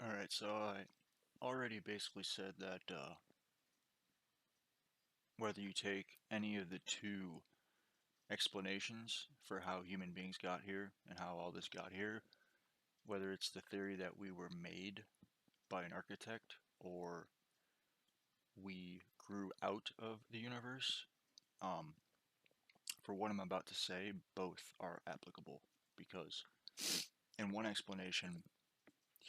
Alright, so I already basically said that whether you take any of the two explanations for how human beings got here and how all this got here, whether it's the theory that we were made by an architect or we grew out of the universe, um, for what I'm about to say, both are applicable because in one explanation,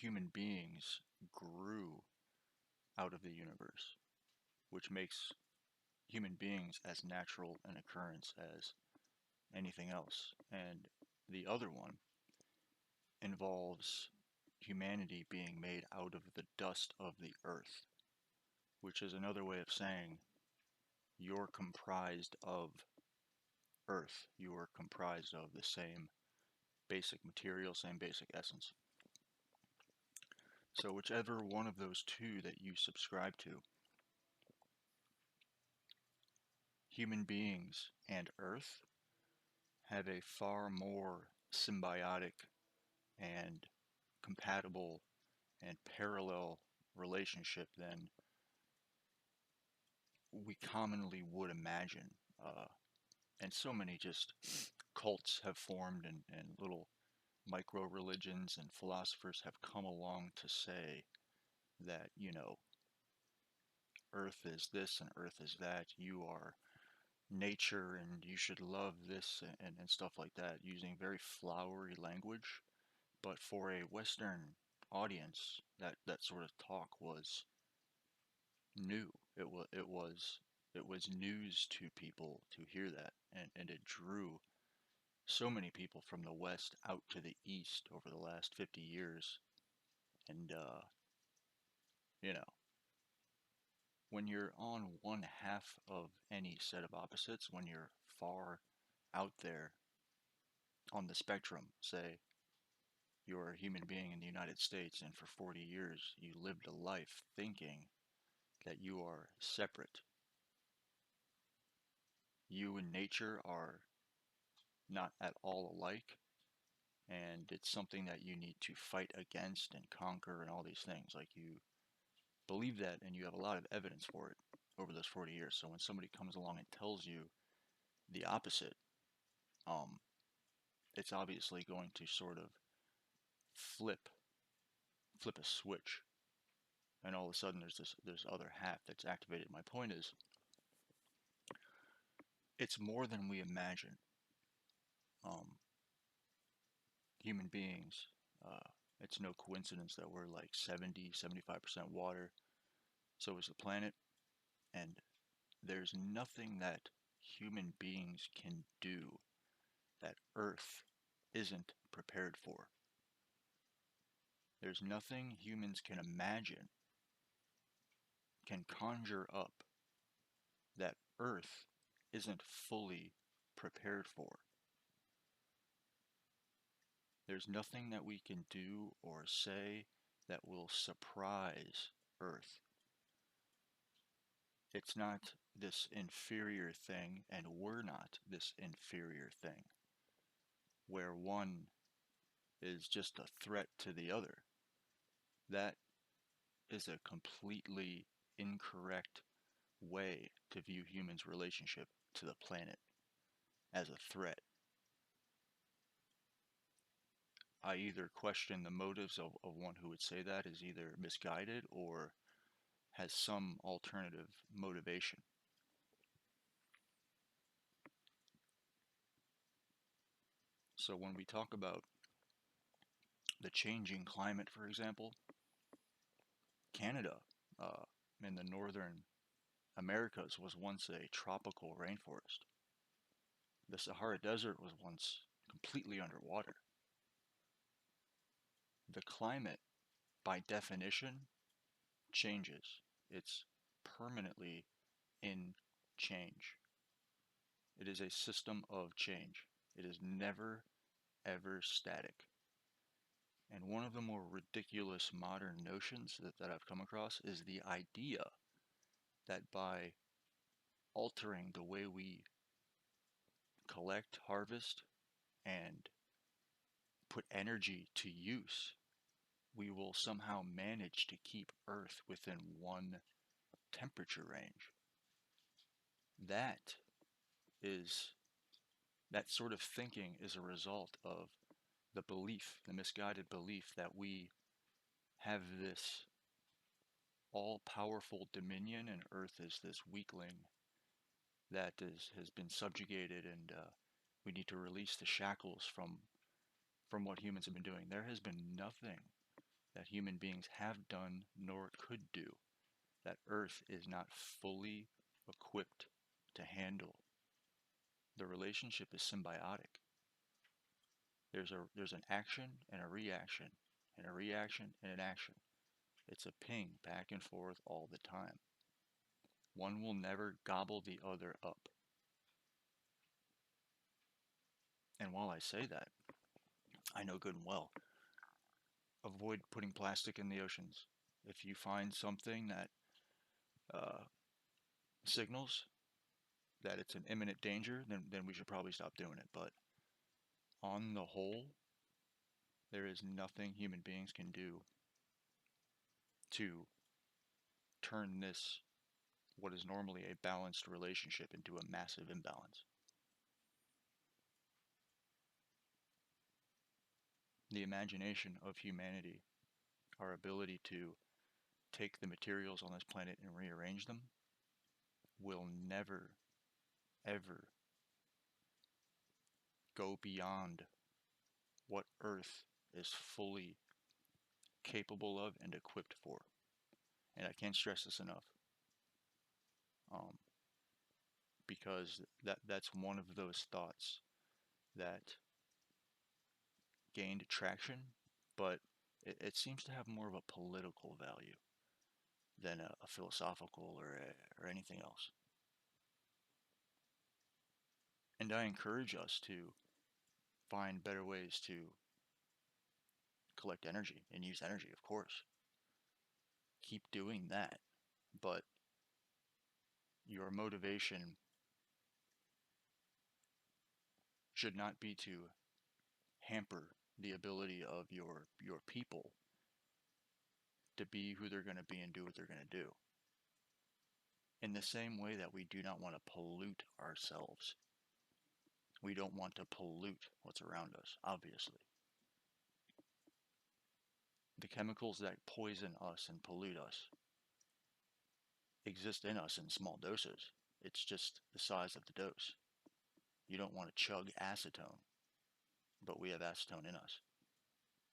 human beings grew out of the universe, which makes human beings as natural an occurrence as anything else. And the other one involves humanity being made out of the dust of the earth, which is another way of saying you're comprised of earth. You are comprised of the same basic material, same basic essence. So, whichever one of those two that you subscribe to, human beings and earth have a far more symbiotic and compatible and parallel relationship than we commonly would imagine. Uh, and so many just cults have formed and little micro religions and philosophers have come along to say that, Earth is this and Earth is that. You are nature and you should love this and stuff like that, using very flowery language. But for a Western audience, that sort of talk was new. It was news to people to hear that, and it drew so many people from the West out to the East over the last 50 years. And you know, when you're on one half of any set of opposites, when you're far out there on the spectrum, say you're a human being in the United States, and for 40 years you lived a life thinking that you are separate. You and nature are not at all alike, and it's something that you need to fight against and conquer and all these things. Like, you believe that and you have a lot of evidence for it over those 40 years. So when somebody comes along and tells you the opposite, um, it's obviously going to sort of flip flip a switch, and all of a sudden there's other half that's activated. My point is, it's more than we imagine. Um, Human beings, uh, it's no coincidence that we're like 70-75% water. So is the planet, and there's nothing that human beings can do that Earth isn't prepared for. There's nothing humans can imagine, can conjure up, that Earth isn't fully prepared for. There's nothing that we can do or say that will surprise Earth. It's not this inferior thing, and we're not this inferior thing, where one is just a threat to the other. That is a completely incorrect way to view humans' relationship to the planet, as a threat. I either question the motives of one who would say that is either misguided or has some alternative motivation. So when we talk about the changing climate, for example, Canada, uh, in the northern Americas, was once a tropical rainforest. The Sahara Desert was once completely underwater. The climate, by definition, changes. It's permanently in change. It is a system of change. It is never, ever static. And one of the more ridiculous modern notions that I've come across is the idea that by altering the way we collect, harvest, and put energy to use, we will somehow manage to keep Earth within one temperature range. That is, that sort of thinking is a result of the belief, the misguided belief that we have this all powerful dominion and Earth is this weakling that has been subjugated, and we need to release the shackles from what humans have been doing. There has been nothing that human beings have done nor could do that Earth is not fully equipped to handle. The relationship is symbiotic. There's an action and a reaction, and a reaction and an action. It's a ping back and forth all the time. One will never gobble the other up. And while I say that, I know good and well, avoid putting plastic in the oceans. If you find something that uh, signals that it's an imminent danger, then we should probably stop doing it. But on the whole, there is nothing human beings can do to turn this, what is normally a balanced relationship, into a massive imbalance. The imagination of humanity, our ability to take the materials on this planet and rearrange them, will never, ever go beyond what Earth is fully capable of and equipped for. And I can't stress this enough, um, because that's one of those thoughts that gained traction, but it seems to have more of a political value than a philosophical or anything else. And I encourage us to find better ways to collect energy and use energy, of course. Keep doing that, but your motivation should not be to hamper the ability of your people to be who they're going to be and do what they're going to do. In the same way that we do not want to pollute ourselves. We don't want to pollute what's around us, obviously. The chemicals that poison us and pollute us exist in us in small doses. It's just the size of the dose. You don't want to chug acetone, but we have acetone in us.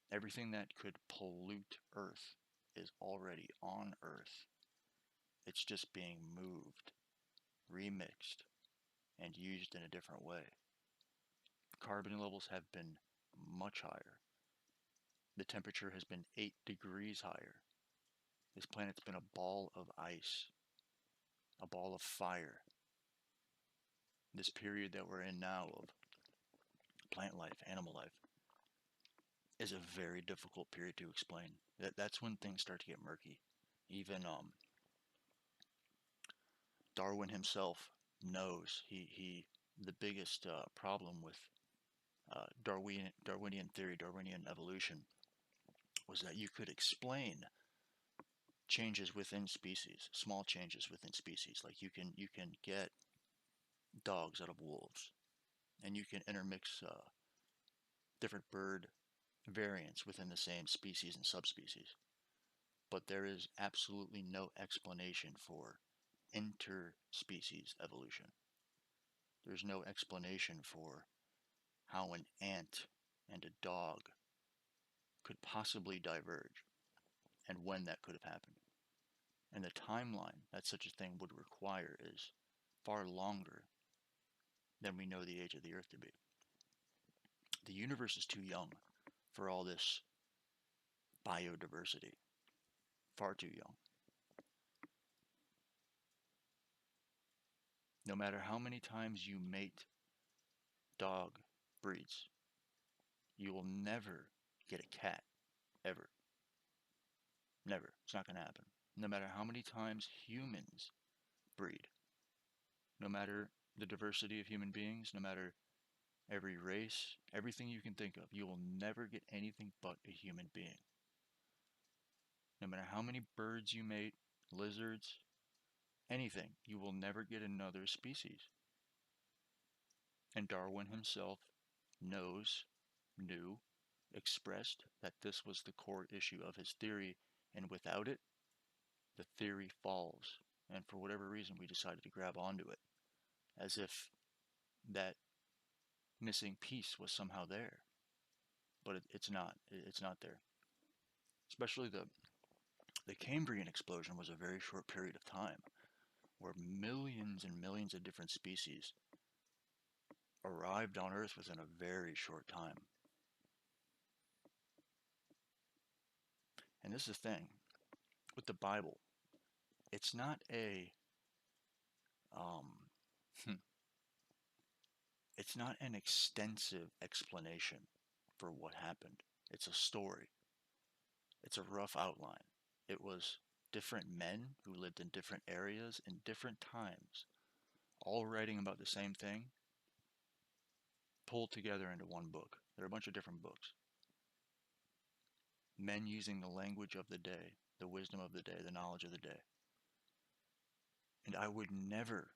Everything that could pollute Earth is already on Earth. It's just being moved, remixed, and used in a different way. Carbon levels have been much higher. The temperature has been 8 degrees higher. This planet's been a ball of ice, a ball of fire. This period that we're in now of plant life, animal life, is a very difficult period to explain. That's when things start to get murky. Even Darwin himself knows he the biggest problem with Darwinian theory, Darwinian evolution, was that you could explain changes within species, small changes within species. Like you can get dogs out of wolves, and you can intermix different bird variants within the same species and subspecies. But there is absolutely no explanation for interspecies evolution. There's no explanation for how an ant and a dog could possibly diverge and when that could have happened. And the timeline that such a thing would require is far longer than we know the age of the Earth to be. The universe is too young for all this biodiversity. Far too young. No matter how many times you mate dog breeds, you will never get a cat, ever. Never. It's not going to happen. No matter how many times humans breed, no matter the diversity of human beings, no matter every race, everything you can think of, you will never get anything but a human being. No matter how many birds you mate, lizards, anything, you will never get another species. And Darwin himself knows, knew, expressed that this was the core issue of his theory, and without it, the theory falls. And for whatever reason, we decided to grab onto it, as if that missing piece was somehow there. But it's not. It's not there. Especially the Cambrian explosion was a very short period of time, where millions and millions of different species arrived on Earth within a very short time. And this is the thing with the Bible. It's not a um, it's not an extensive explanation for what happened. It's a story. It's a rough outline. It was different men who lived in different areas in different times, all writing about the same thing, pulled together into one book. There are a bunch of different books. Men using the language of the day, the wisdom of the day, the knowledge of the day. And I would never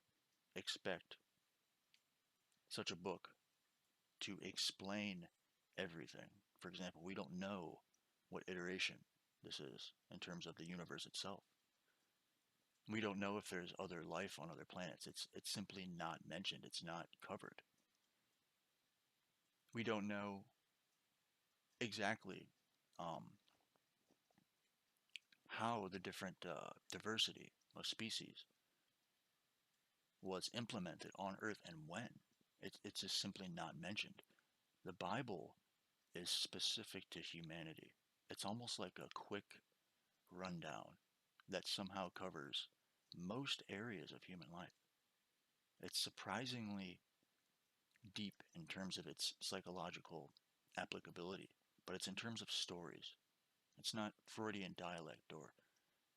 expect such a book to explain everything. For example, we don't know what iteration this is in terms of the universe itself. We don't know if there's other life on other planets. It's simply not mentioned. It's not covered. We don't know exactly um, how the different diversity of species was implemented on Earth and when. It's just simply not mentioned. The Bible is specific to humanity. It's almost like a quick rundown that somehow covers most areas of human life. It's surprisingly deep in terms of its psychological applicability, but it's in terms of stories. It's not Freudian dialect or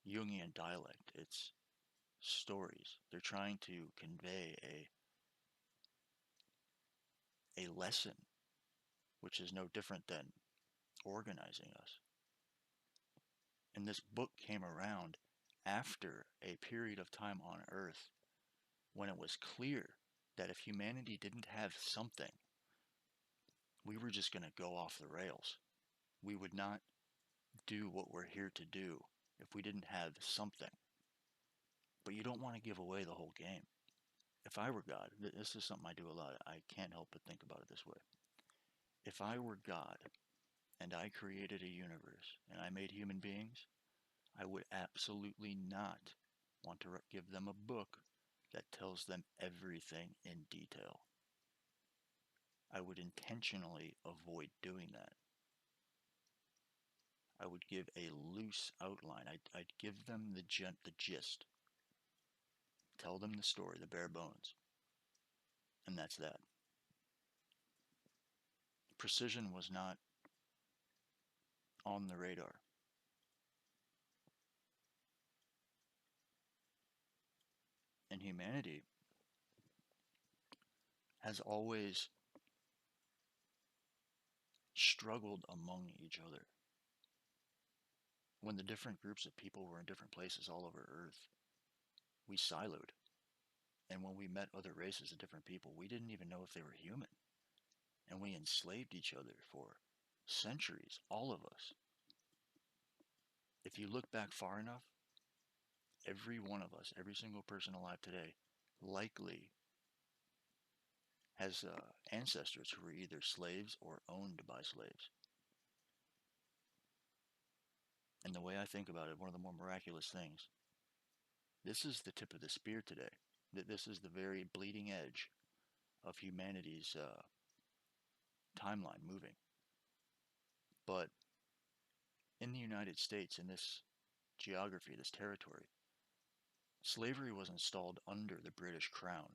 Jungian dialect. It's stories. They're trying to convey a lesson, which is no different than organizing us. And this book came around after a period of time on Earth when it was clear that if humanity didn't have something, we were just going to go off the rails. We would not do what we're here to do if we didn't have something. But you don't want to give away the whole game. If I were God, this is something I do a lot. I can't help but think about it this way. If I were God and I created a universe and I made human beings, I would absolutely not want to give them a book that tells them everything in detail. I would intentionally avoid doing that. I would give a loose outline. I'd give them the gist. Tell them the story, the bare bones. And that's that. Precision was not on the radar. And humanity has always struggled among each other. When the different groups of people were in different places all over Earth, we siloed. And when we met other races of different people, we didn't even know if they were human. And we enslaved each other for centuries, all of us. If you look back far enough, every one of us, every single person alive today, likely has ancestors who were either slaves or owned by slaves. And the way I think about it, one of the more miraculous things, this is the tip of the spear today. This is the very bleeding edge of humanity's timeline moving. But in the United States, in this geography, this territory, slavery was installed under the British Crown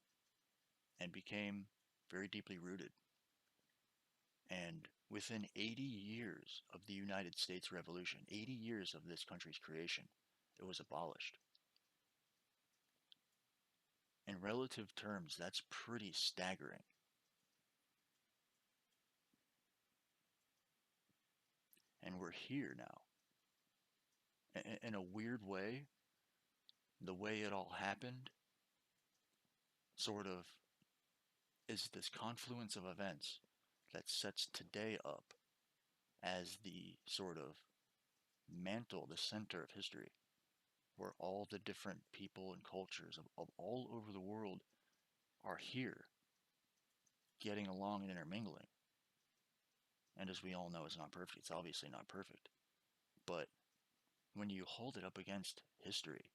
and became very deeply rooted. And within 80 years of the United States Revolution, 80 years of this country's creation, it was abolished. In relative terms, that's pretty staggering. And we're here now. in a weird way, the way it all happened sort of is this confluence of events that sets today up as the sort of mantle, the center of history, where all the different people and cultures of all over the world are here, getting along and intermingling. And as we all know, it's not perfect. It's obviously not perfect. But when you hold it up against history,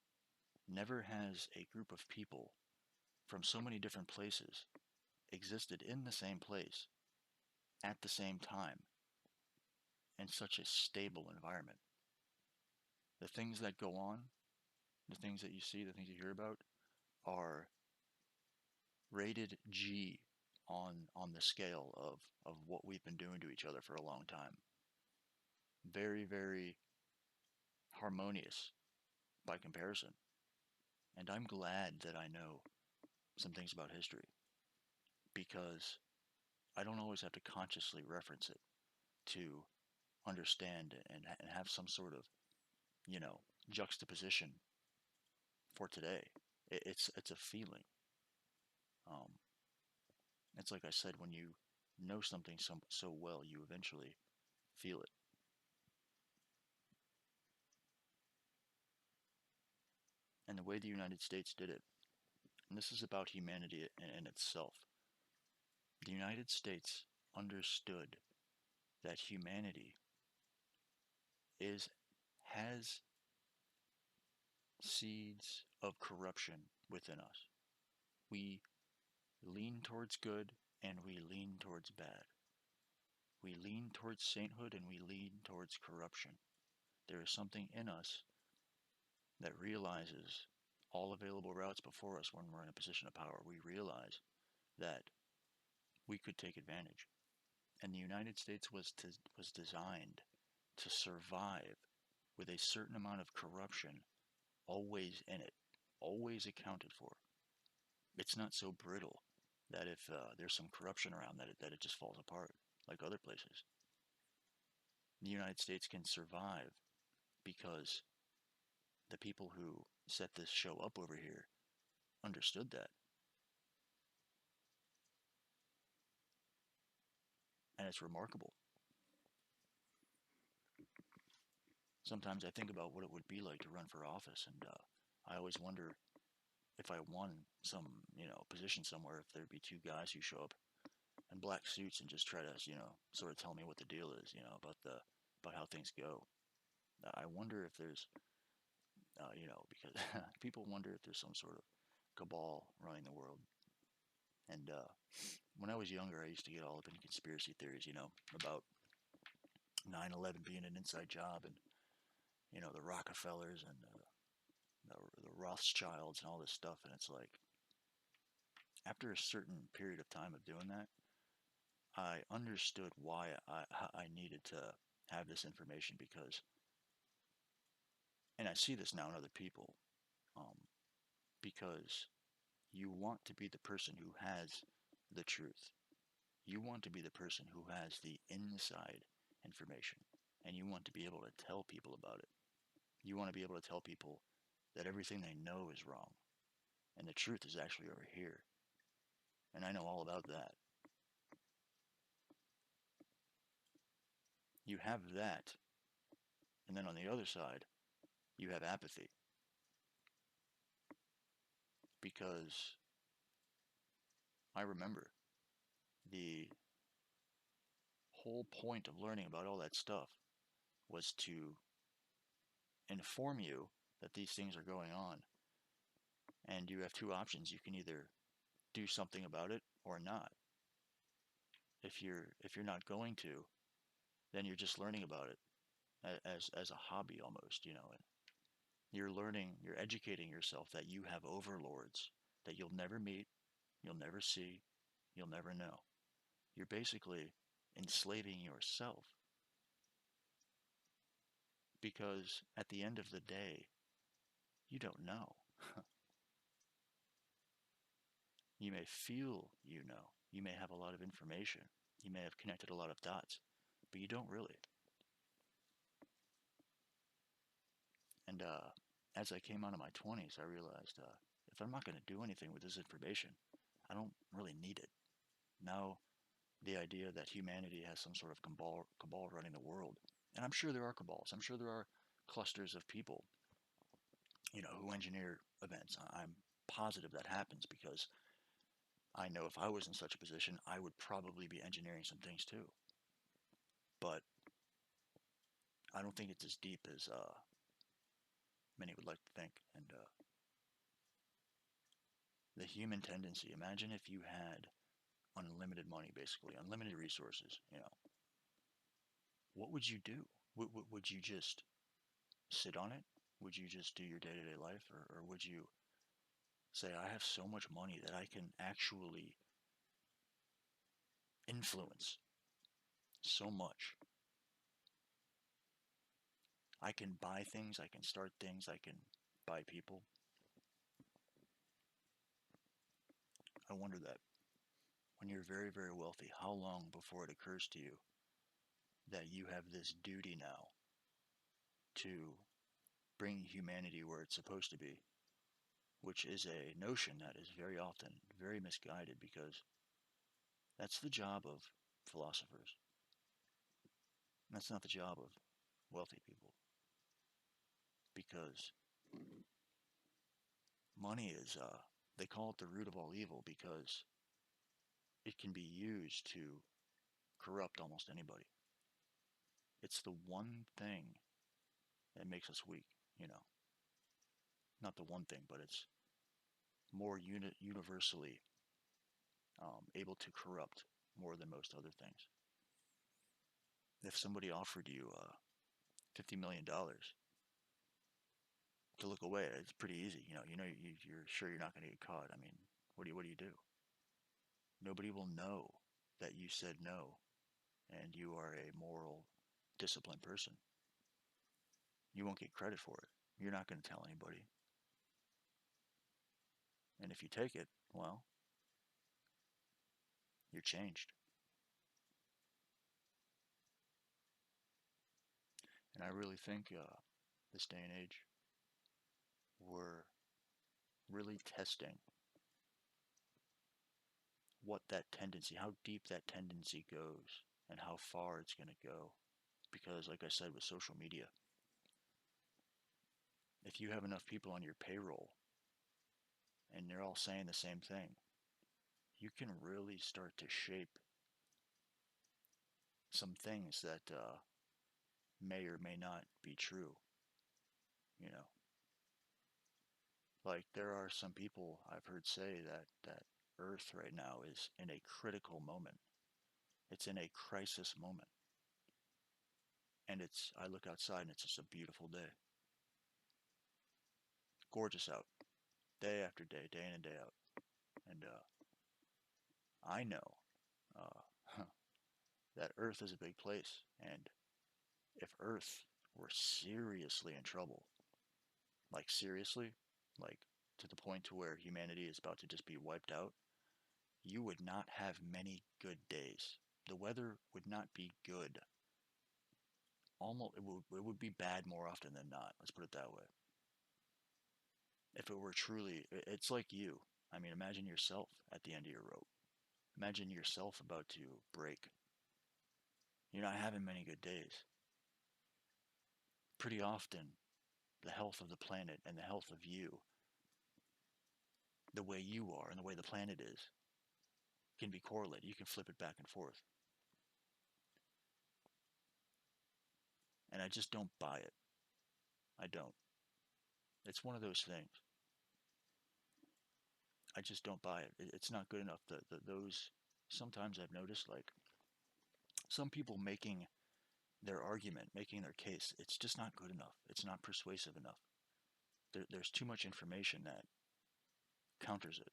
never has a group of people from so many different places existed in the same place at the same time in such a stable environment. The things that go on, the things that you see, the things you hear about, are rated G on the scale of what we've been doing to each other for a long time. Very, very harmonious by comparison. And I'm glad that I know some things about history because I don't always have to consciously reference it to understand and have some sort of, you know, juxtaposition for today. It's a feeling. Um, it's like I said, when you know something so well, you eventually feel it. And the way the United States did it, and this is about humanity in itself, the United States understood that humanity is has seeds of corruption within us. We lean towards good and we lean towards bad. We lean towards sainthood and we lean towards corruption. There is something in us that realizes all available routes before us when we're in a position of power. We realize that we could take advantage. And the United States was designed to survive with a certain amount of corruption always in it, always accounted for. It's not so brittle that if there's some corruption around that it just falls apart like other places. The United States can survive because the people who set this show up over here understood that. And it's remarkable. Sometimes I think about what it would be like to run for office, and I always wonder if I won some, position somewhere, if there'd be two guys who show up in black suits and just try to, sort of tell me what the deal is, about how things go. I wonder if there's, because people wonder if there's some sort of cabal running the world. And when I was younger, I used to get all up in conspiracy theories, about 9/11 being an inside job, and the Rockefellers and the Rothschilds and all this stuff. And it's like, after a certain period of time of doing that, I understood why I needed to have this information because, and I see this now in other people, um, because you want to be the person who has the truth. You want to be the person who has the inside information, and you want to be able to tell people about it. You want to be able to tell people that everything they know is wrong, and the truth is actually over here. And I know all about that. You have that, and then on the other side, you have apathy. Because I remember the whole point of learning about all that stuff was to inform you that these things are going on. And you have two options. You can either do something about it or not. If you're not going to, then you're just learning about it as a hobby almost, And you're learning, you're educating yourself that you have overlords that you'll never meet, you'll never see, you'll never know. You're basically enslaving yourself because at the end of the day, you don't know. You may feel you know. You may have a lot of information. You may have connected a lot of dots, but you don't really. And as I came out of my 20s, I realized if I'm not going to do anything with this information, I don't really need it. Now, the idea that humanity has some sort of cabal running the world, and I'm sure there are cabals. I'm sure there are clusters of people, who engineer events. I'm positive that happens because I know if I was in such a position, I would probably be engineering some things too. But I don't think it's as deep as many would like to think. And the human tendency, imagine if you had unlimited money, basically, unlimited resources, what would you do? Would you just sit on it? Would you just do your day to day life? Or would you say, I have so much money that I can actually influence so much? I can buy things, I can start things, I can buy people. I wonder that when you're very, very wealthy, how long before it occurs to you that you have this duty now to bring humanity where it's supposed to be, which is a notion that is very often very misguided because that's the job of philosophers. That's not the job of wealthy people because money is, they call it the root of all evil because it can be used to corrupt almost anybody. It's the one thing that makes us weak, you know. Not the one thing, but it's more universally able to corrupt more than most other things. If somebody offered you $50 million to look away, it's pretty easy. You're sure you're not going to get caught. I mean, what do you do? Nobody will know that you said no, and you are a moral, disciplined person. You won't get credit for it. You're not going to tell anybody. And if you take it, well, you're changed. And I really think this day and age, we're really testing what that tendency, how deep that tendency goes, and how far it's going to go. Because, like I said, with social media, if you have enough people on your payroll and they're all saying the same thing, you can really start to shape some things that may or may not be true. You know, like there are some people I've heard say that Earth right now is in a critical moment. It's in a crisis moment, and I look outside and it's just a beautiful day, gorgeous out, day after day, day in and day out, and I know uh, that Earth is a big place, and if Earth were seriously in trouble, like seriously, like to the point to where humanity is about to just be wiped out, you would not have many good days. The weather would not be good. Almost it would be bad more often than not. Let's put it that way. If it were truly, it's like you. I mean, imagine yourself at the end of your rope. Imagine yourself about to break. You're not having many good days. Pretty often, the health of the planet and the health of you, the way you are and the way the planet is, can be correlated. You can flip it back and forth. And I just don't buy it. I don't. It's one of those things. I just don't buy it. It's not good enough. Those sometimes I've noticed like some people making their argument, making their case. It's just not good enough. It's not persuasive enough. There's too much information that counters it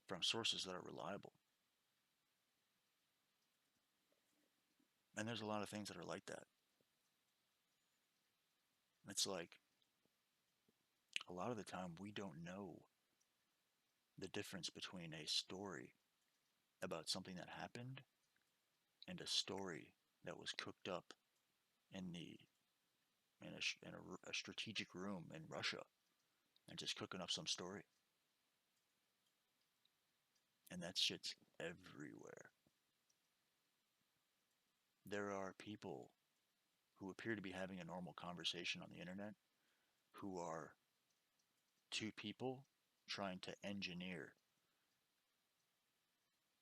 from sources that are reliable. And there's a lot of things that are like that. It's like a lot of the time we don't know the difference between a story about something that happened and a story that was cooked up in the a strategic room in Russia and just cooking up some story. And that shit's everywhere. There are people who appear to be having a normal conversation on the internet who are two people trying to engineer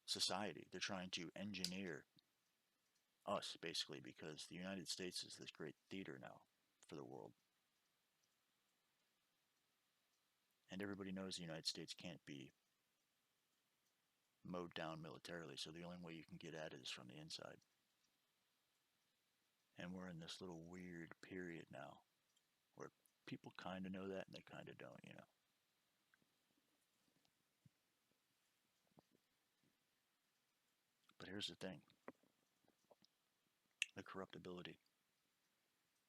society. They're trying to engineer us, basically, because the United States is this great theater now for the world. And everybody knows the United States can't be mowed down militarily, so the only way you can get at it is from the inside. And we're in this little weird period now where people kind of know that and they kind of don't, you know. But here's the thing, the corruptibility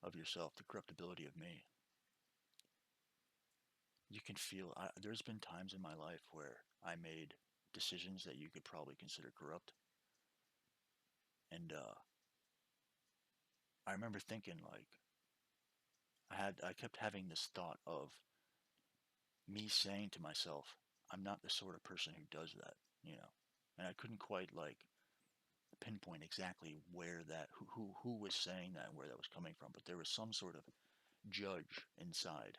of yourself, the corruptibility of me. You can feel, there's been times in my life where I made decisions that you could probably consider corrupt. And I remember thinking, like, I kept having this thought of me saying to myself, I'm not the sort of person who does that, you know. And I couldn't quite like pinpoint exactly where that who was saying that and where that was coming from, but there was some sort of judge inside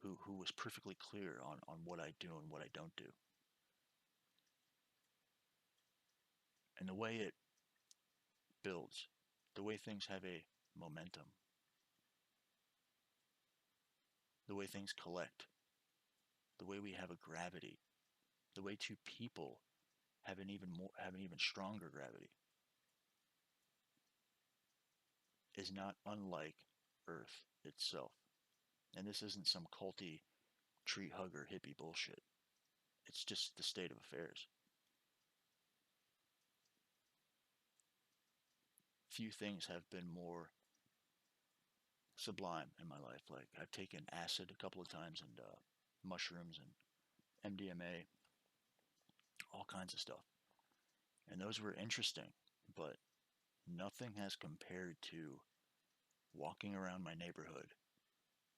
who was perfectly clear on what I do and what I don't do. And the way it builds, the way things have a momentum, the way things collect, the way we have a gravity, the way two people have an even stronger gravity is not unlike Earth itself. And this isn't some culty tree hugger hippie bullshit. It's just the state of affairs. Few things have been more sublime in my life. Like I've taken acid a couple of times and mushrooms and MDMA, all kinds of stuff. And those were interesting, but nothing has compared to walking around my neighborhood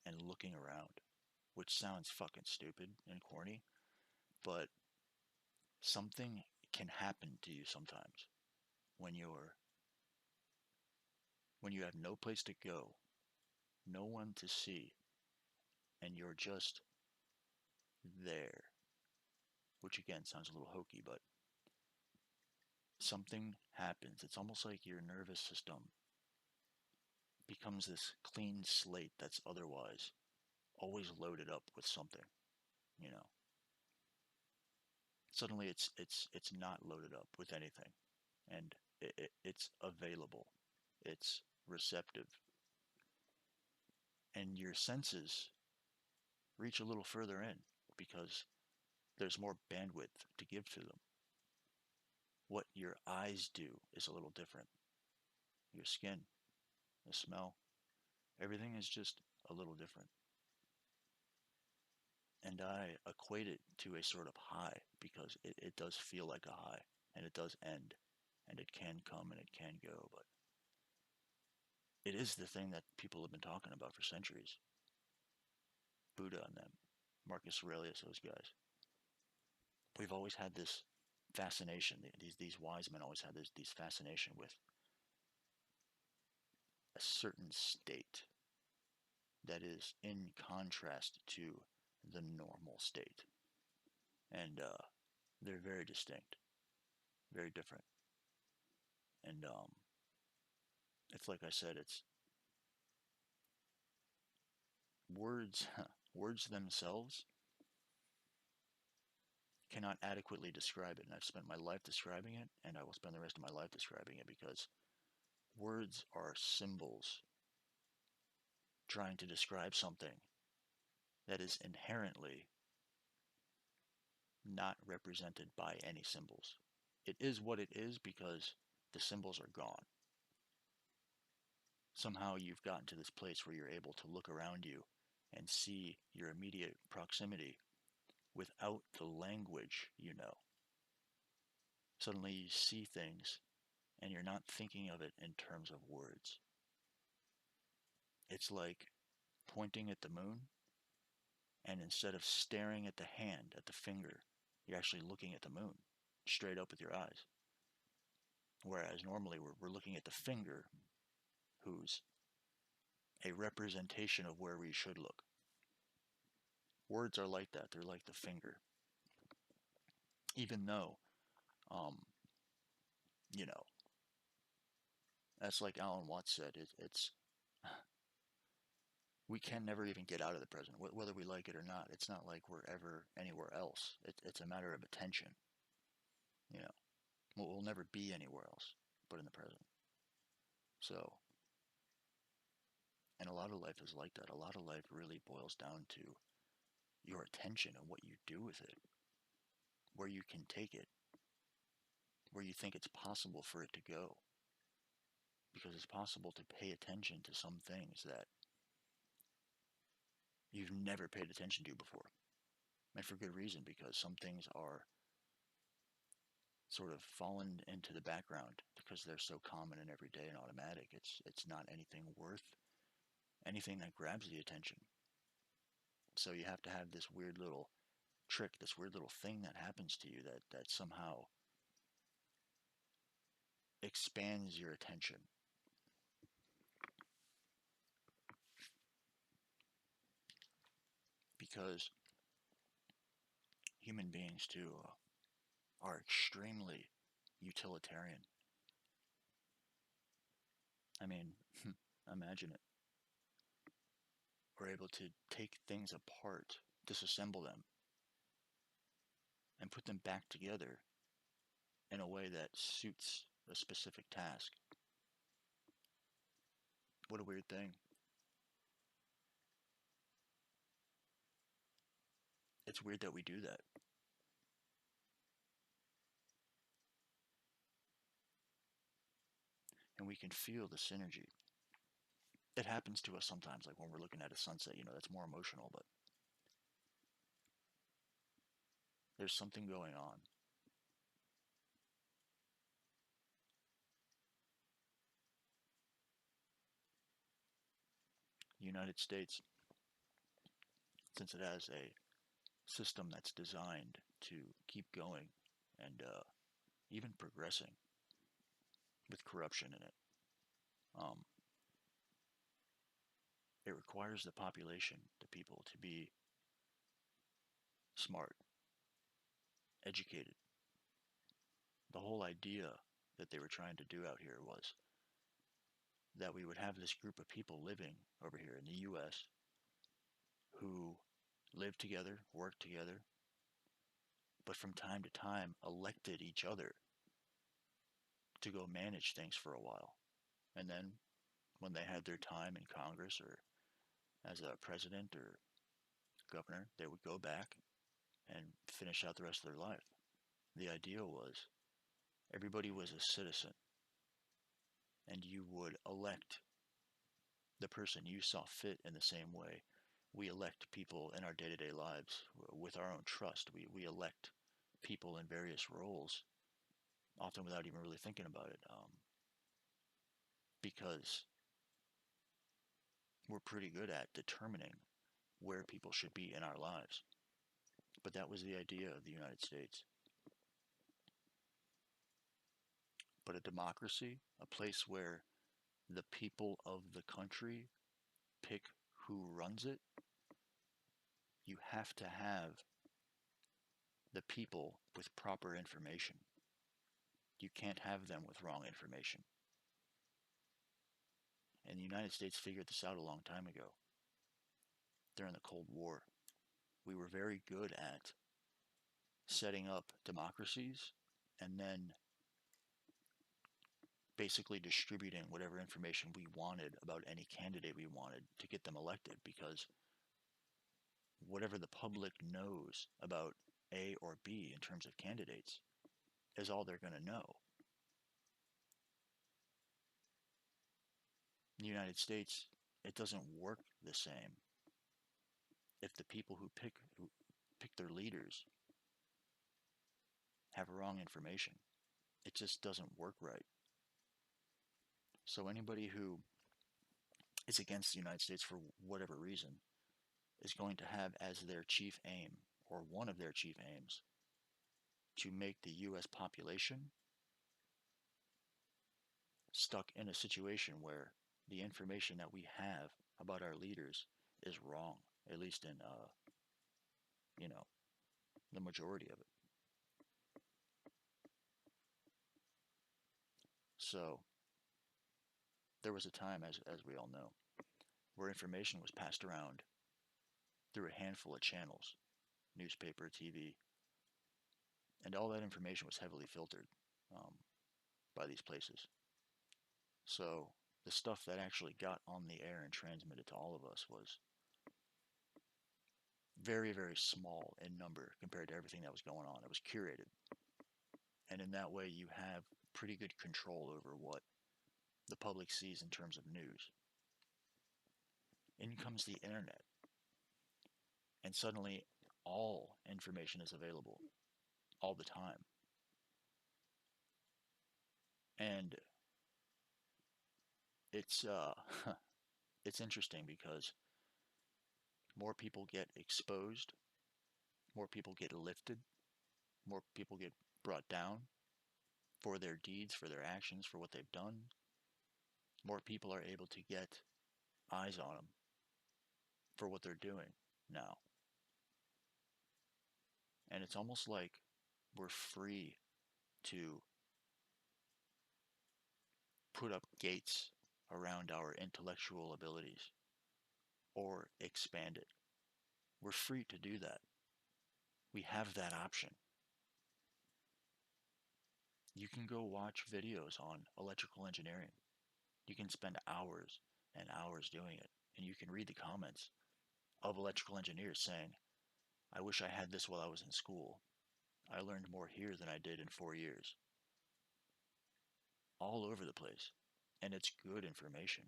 and looking around, which sounds fucking stupid and corny, but something can happen to you sometimes when you have no place to go, no one to see, and you're just there. Which again sounds a little hokey, but something happens. It's almost like your nervous system becomes this clean slate that's otherwise always loaded up with something, you know. Suddenly it's not loaded up with anything, and it's available, it's receptive, and your senses reach a little further in because there's more bandwidth to give to them. What your eyes do is a little different. Your skin, the smell, everything is just a little different. And I equate it to a sort of high because it does feel like a high and it does end and it can come and it can go, but it is the thing that people have been talking about for centuries. Buddha and them, Marcus Aurelius, those guys. We've always had this fascination. These wise men always had these fascination with a certain state that is in contrast to the normal state, and they're very distinct, very different. And it's like I said, it's words. Words themselves cannot adequately describe it, and I've spent my life describing it, and I will spend the rest of my life describing it because words are symbols trying to describe something that is inherently not represented by any symbols. It is what it is because the symbols are gone. Somehow you've gotten to this place where you're able to look around you and see your immediate proximity without the language you know. Suddenly you see things and you're not thinking of it in terms of words. It's like pointing at the moon, and instead of staring at the hand, at the finger, you're actually looking at the moon straight up with your eyes. Whereas normally we're looking at the finger, who's a representation of where we should look. Words are like that, they're like the finger. Even though, um, you know, that's like Alan Watts said, it's we can never even get out of the present, whether we like it or not. It's not like we're ever anywhere else. It's a matter of attention. You know, we'll never be anywhere else but in the present. So, and a lot of life is like that. A lot of life really boils down to your attention and what you do with it, where you can take it, where you think it's possible for it to go. Because it's possible to pay attention to some things that you've never paid attention to before. And for good reason, because some things are sort of fallen into the background because they're so common and everyday and automatic. It's not anything worth anything that grabs the attention. So you have to have this weird little trick, this weird little thing that happens to you that somehow expands your attention. Because human beings too are extremely utilitarian. I mean, imagine it. We're able to take things apart, disassemble them, and put them back together in a way that suits a specific task. What a weird thing. It's weird that we do that. And we can feel the synergy. It happens to us sometimes, like when we're looking at a sunset, that's more emotional, but there's something going on. The United States, since it has a system that's designed to keep going and even progressing with corruption in it, um, it requires the population, the people, to be smart, educated. The whole idea that they were trying to do out here was that we would have this group of people living over here in the US who lived together, worked together, but from time to time elected each other to go manage things for a while. And then when they had their time in Congress or as a president or governor, they would go back and finish out the rest of their life. The idea was everybody was a citizen, and you would elect the person you saw fit in the same way we elect people in our day-to-day lives with our own trust. We elect people in various roles, often without even really thinking about it, because we're pretty good at determining where people should be in our lives. But that was the idea of the United States. But a democracy, a place where the people of the country pick who runs it, you have to have the people with proper information. You can't have them with wrong information. And the United States figured this out a long time ago. During the Cold War, we were very good at setting up democracies and then basically distributing whatever information we wanted about any candidate we wanted to get them elected, because whatever the public knows about A or B in terms of candidates is all they're going to know. In the United States, it doesn't work the same if the people who pick their leaders have wrong information. It just doesn't work right. So anybody who is against the United States for whatever reason, is going to have as their chief aim, or one of their chief aims, to make the US population stuck in a situation where the information that we have about our leaders is wrong, at least in, you know, the majority of it. So there was a time, as we all know, where information was passed around through a handful of channels, newspaper, TV, and all that information was heavily filtered um, by these places. So the stuff that actually got on the air and transmitted to all of us was very, very small in number compared to everything that was going on. It was curated. And in that way, you have pretty good control over what the public sees in terms of news. In comes the internet, and suddenly all information is available all the time. And it's it's interesting because more people get exposed, more people get lifted, more people get brought down for their deeds, for their actions, for what they've done. More people are able to get eyes on them for what they're doing now. And it's almost like we're free to put up gates around our intellectual abilities or expand it. We're free to do that. We have that option. You can go watch videos on electrical engineering. You can spend hours and hours doing it. And you can read the comments of electrical engineers saying, I wish I had this while I was in school. I learned more here than I did in 4 years. All over the place. And it's good information.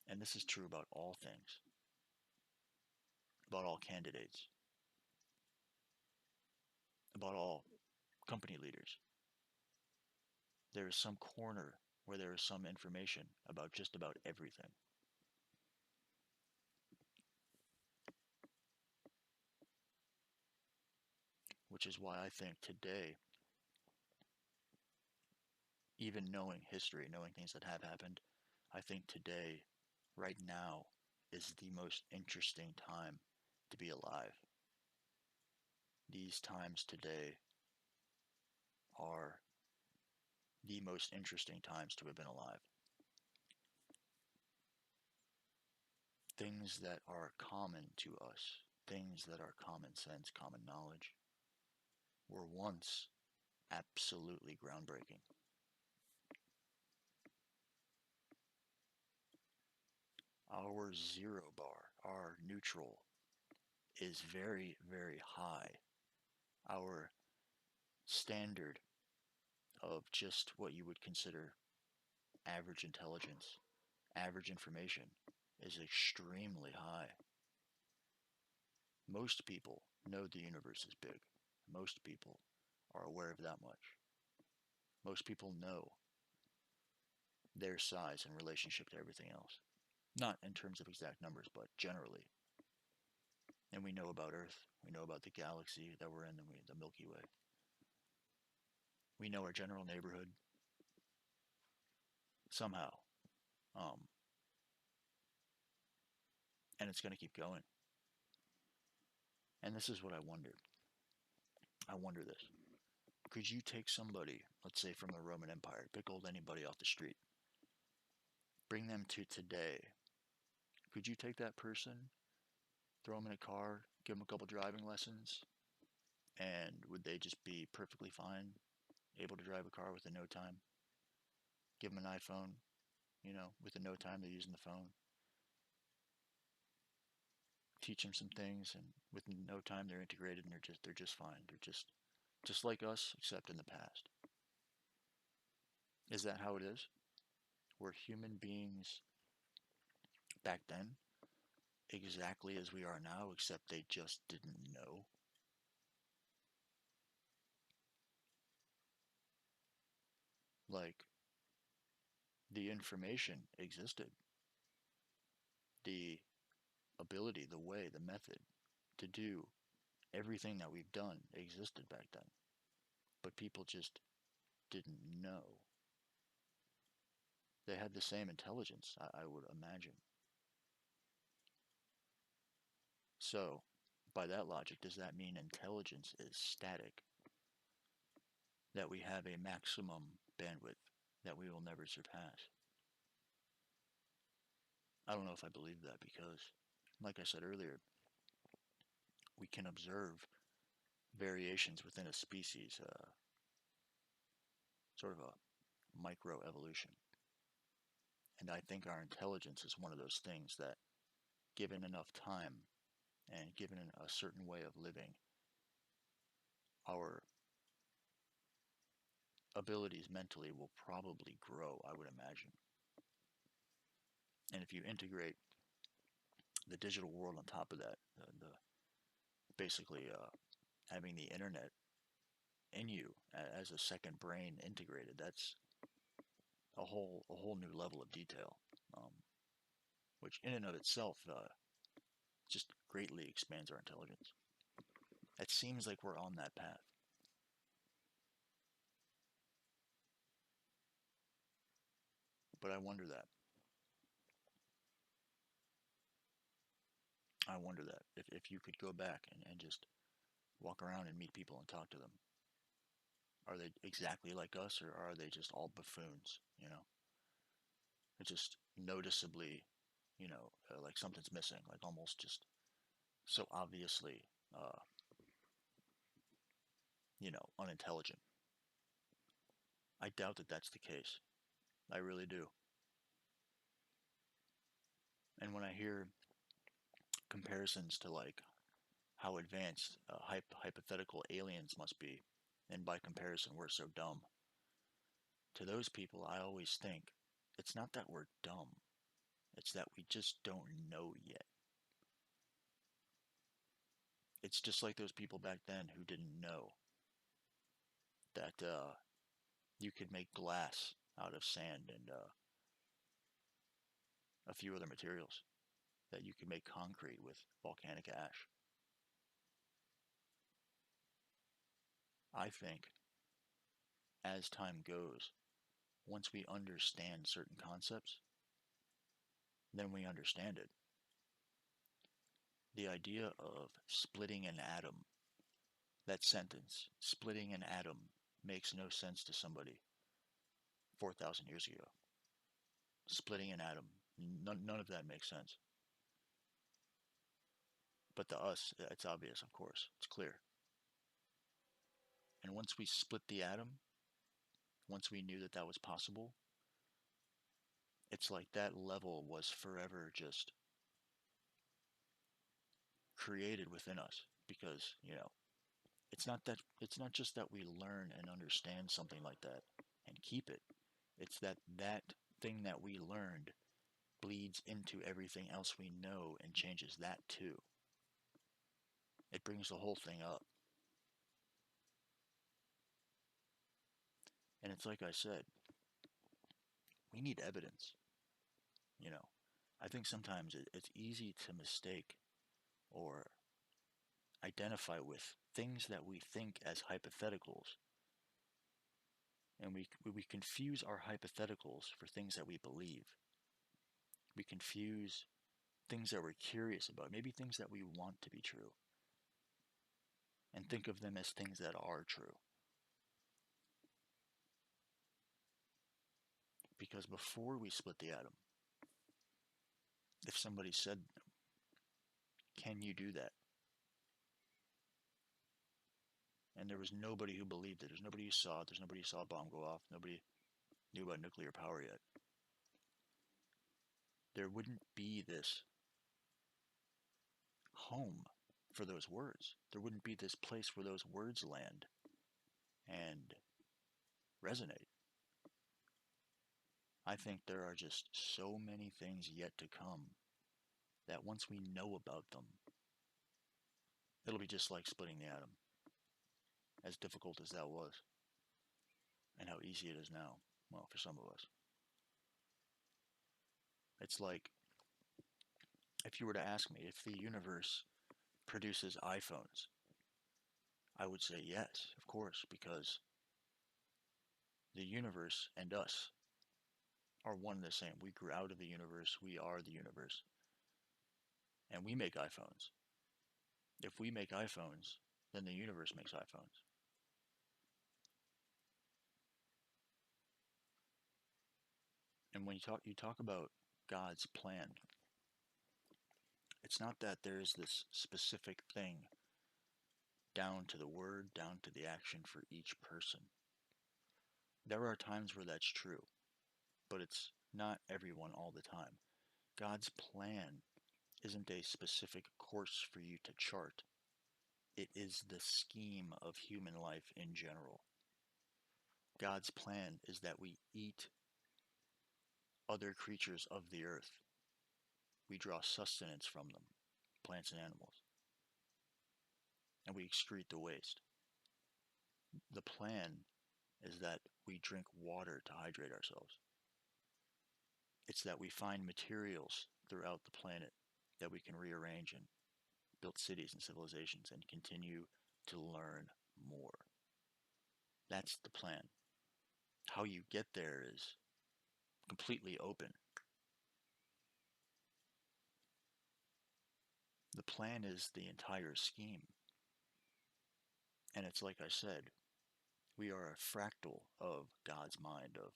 And this is true about all things, about all candidates, about all company leaders. There is some corner where there is some information about just about everything. Which is why I think today, even knowing history, knowing things that have happened, I think today, right now, is the most interesting time to be alive. These times today are the most interesting times to have been alive. Things that are common to us, things that are common sense, common knowledge, were once absolutely groundbreaking. Our zero bar, our neutral, is very, very high. Our standard of just what you would consider average intelligence, average information, is extremely high. Most people know the universe is big. Most people are aware of that much. Most people know their size in relationship to everything else. Not in terms of exact numbers, but generally. And we know about Earth. We know about the galaxy that we're in, the Milky Way. We know our general neighborhood. Somehow. Um, and it's going to keep going. And this is what I wonder. I wonder this. Could you take somebody, let's say from the Roman Empire, pick old anybody off the street, bring them to today? Could you take that person, throw them in a car, give them a couple driving lessons, and would they just be perfectly fine, able to drive a car within no time? Give them an iPhone, within no time they're using the phone. Teach them some things, and within no time they're integrated and they're just fine. They're just like us, except in the past. Is that how it is? Were human beings back then exactly as we are now, except they just didn't know? Like, the information existed, the ability, the way, the method to do everything that we've done existed back then. But people just didn't know. They had the same intelligence, I would imagine. So, by that logic, does that mean intelligence is static? That we have a maximum bandwidth that we will never surpass? I don't know if I believe that because, like I said earlier, we can observe variations within a species, sort of a microevolution. And I think our intelligence is one of those things that, given enough time and given a certain way of living, our abilities mentally will probably grow, I would imagine. And if you integrate the digital world on top of that, basically having the internet in you as a second brain integrated, that's a whole new level of detail, um, which in and of itself just greatly expands our intelligence. It seems like we're on that path. But I wonder that. I wonder that if you could go back and just walk around and meet people and talk to them, are they exactly like us or are they just all buffoons? It's just noticeably, like something's missing, like almost just so obviously, uh, unintelligent. I doubt that that's the case. I really do. And when I hear comparisons to like how advanced hypothetical aliens must be, and by comparison we're so dumb, to those people I always think it's not that we're dumb, it's that we just don't know yet. It's just like those people back then who didn't know that you could make glass out of sand and a few other materials, that you could make concrete with volcanic ash. I think as time goes, once we understand certain concepts, then we understand it. The idea of splitting an atom, that sentence, splitting an atom, makes no sense to somebody 4,000 years ago. Splitting an atom, none of that makes sense. But to us, it's obvious, of course. It's clear. And once we split the atom, once we knew that that was possible, it's like that level was forever just created within us because, it's not just that we learn and understand something like that and keep it. It's that thing that we learned bleeds into everything else we know and changes that too. It brings the whole thing up. And it's like I said, we need evidence. You know, I think sometimes it's easy to mistake or identify with things that we think as hypotheticals, and we confuse our hypotheticals for things that we believe. We confuse things that we're curious about, maybe things that we want to be true, and think of them as things that are true. Because before we split the atom, if somebody said, "Can you do that?" and there was nobody who believed it, there's nobody who saw it, there's nobody who saw a bomb go off, nobody knew about nuclear power yet, there wouldn't be this home for those words. There wouldn't be this place where those words land and resonate. I think there are just so many things yet to come that once we know about them, it'll be just like splitting the atom, as difficult as that was, and how easy it is now. Well, for some of us. It's like if you were to ask me if the universe produces iPhones, I would say yes, of course, because the universe and us are one and the same. We grew out of the universe, we are the universe, and we make iPhones. If we make iPhones, then the universe makes iPhones. And when you talk about God's plan, it's not that there's this specific thing down to the word, down to the action for each person. There are times where that's true, but it's not everyone all the time. God's plan isn't a specific course for you to chart. It is the scheme of human life in general. God's plan is that we eat other creatures of the earth. We draw sustenance from them, plants and animals, and we excrete the waste. The plan is that we drink water to hydrate ourselves. It's that we find materials throughout the planet that we can rearrange and build cities and civilizations and continue to learn more. That's the plan. How you get there is completely open. The plan is the entire scheme. And it's like I said, we are a fractal of God's mind, of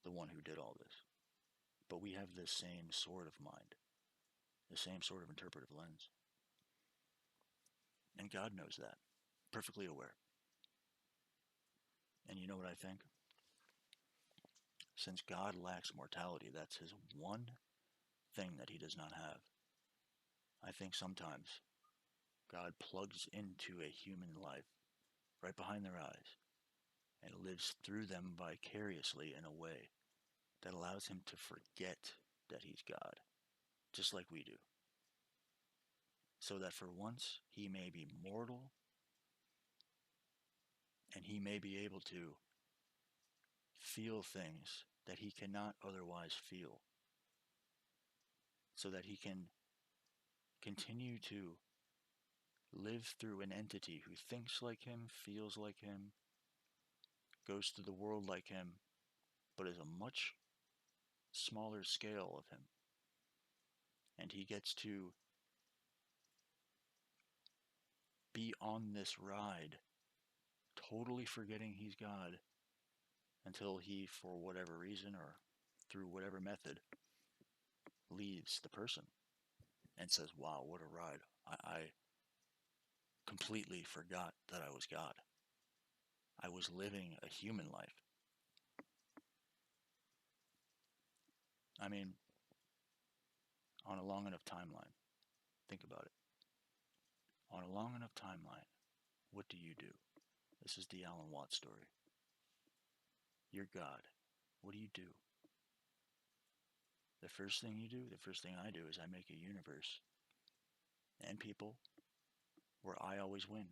the one who did all this. But we have the same sort of mind, the same sort of interpretive lens. And God knows that, perfectly aware. And you know what I think? Since God lacks mortality, that's his one thing that he does not have. I think sometimes God plugs into a human life right behind their eyes and lives through them vicariously in a way that allows him to forget that he's God, just like we do. So that for once he may be mortal and he may be able to feel things that he cannot otherwise feel, so that he can continue to live through an entity who thinks like him, feels like him, goes through the world like him, but is a much smaller scale of him. And he gets to be on this ride, totally forgetting he's God, until he, for whatever reason or through whatever method, leaves the person and says, wow, what a ride. I completely forgot that I was God. I was living a human life. I mean, on a long enough timeline, think about it. On a long enough timeline, what do you do? This is the Alan Watts story. You're God. What do you do? The first thing you do, the first thing I do is I make a universe and people where I always win.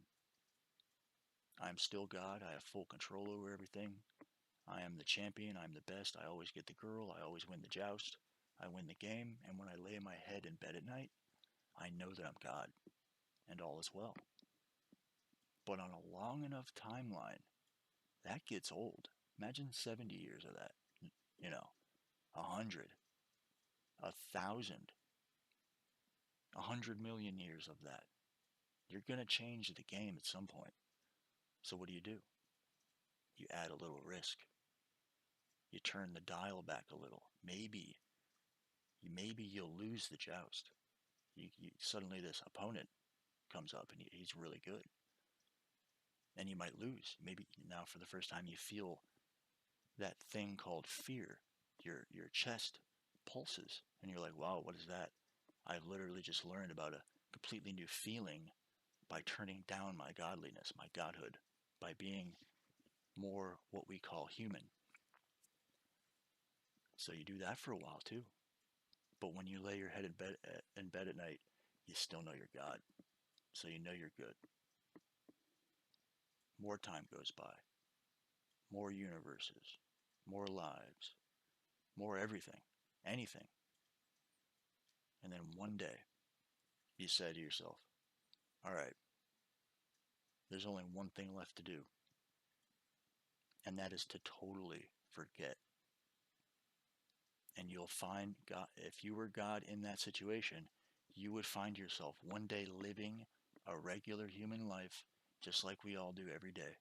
I'm still God. I have full control over everything. I am the champion. I'm the best. I always get the girl. I always win the joust. I win the game. And when I lay my head in bed at night, I know that I'm God and all is well. But on a long enough timeline, that gets old. Imagine 70 years of that. You know, 100, 1,000, 100 million years of that. You're going to change the game at some point. So what do? You add a little risk. You turn the dial back a little. Maybe you'll lose the joust. Suddenly this opponent comes up and he's really good. And you might lose. Maybe now for the first time you feel that thing called fear. Your chest pulses and you're like, wow, what is that? I've literally just learned about a completely new feeling by turning down my godliness, my godhood, by being more what we call human. So you do that for a while too. But when you lay your head in bed at night, you still know you're God. So you know you're good. More time goes by. More universes. More lives. More everything. Anything. then one day you said to yourself, all right, there's only one thing left to do, and that is to totally forget. And you'll find God, if you were God in that situation, you would find yourself one day living a regular human life just like we all do every day.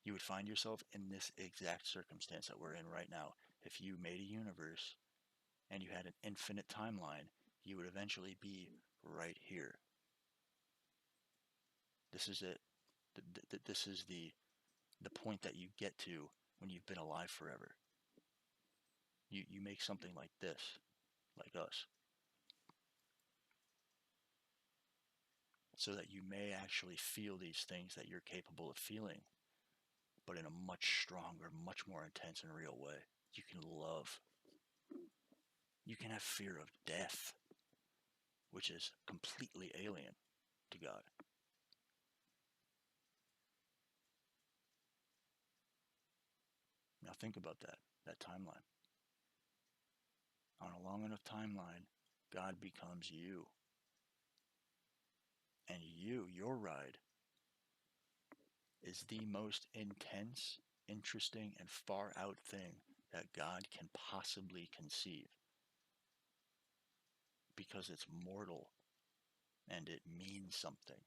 You would find yourself in this exact circumstance that we're in right now. If you made a universe and you had an infinite timeline, you would eventually be right here. This is it. This is the point that you get to when you've been alive forever. You make something like this, like us, so that you may actually feel these things that you're capable of feeling, but in a much stronger, much more intense and real way. You can love. You can have fear of death, which is completely alien to God. Now think about that timeline. On a long enough timeline, God becomes you. And your ride, is the most intense, interesting, and far out thing that God can possibly conceive. Because it's mortal and it means something.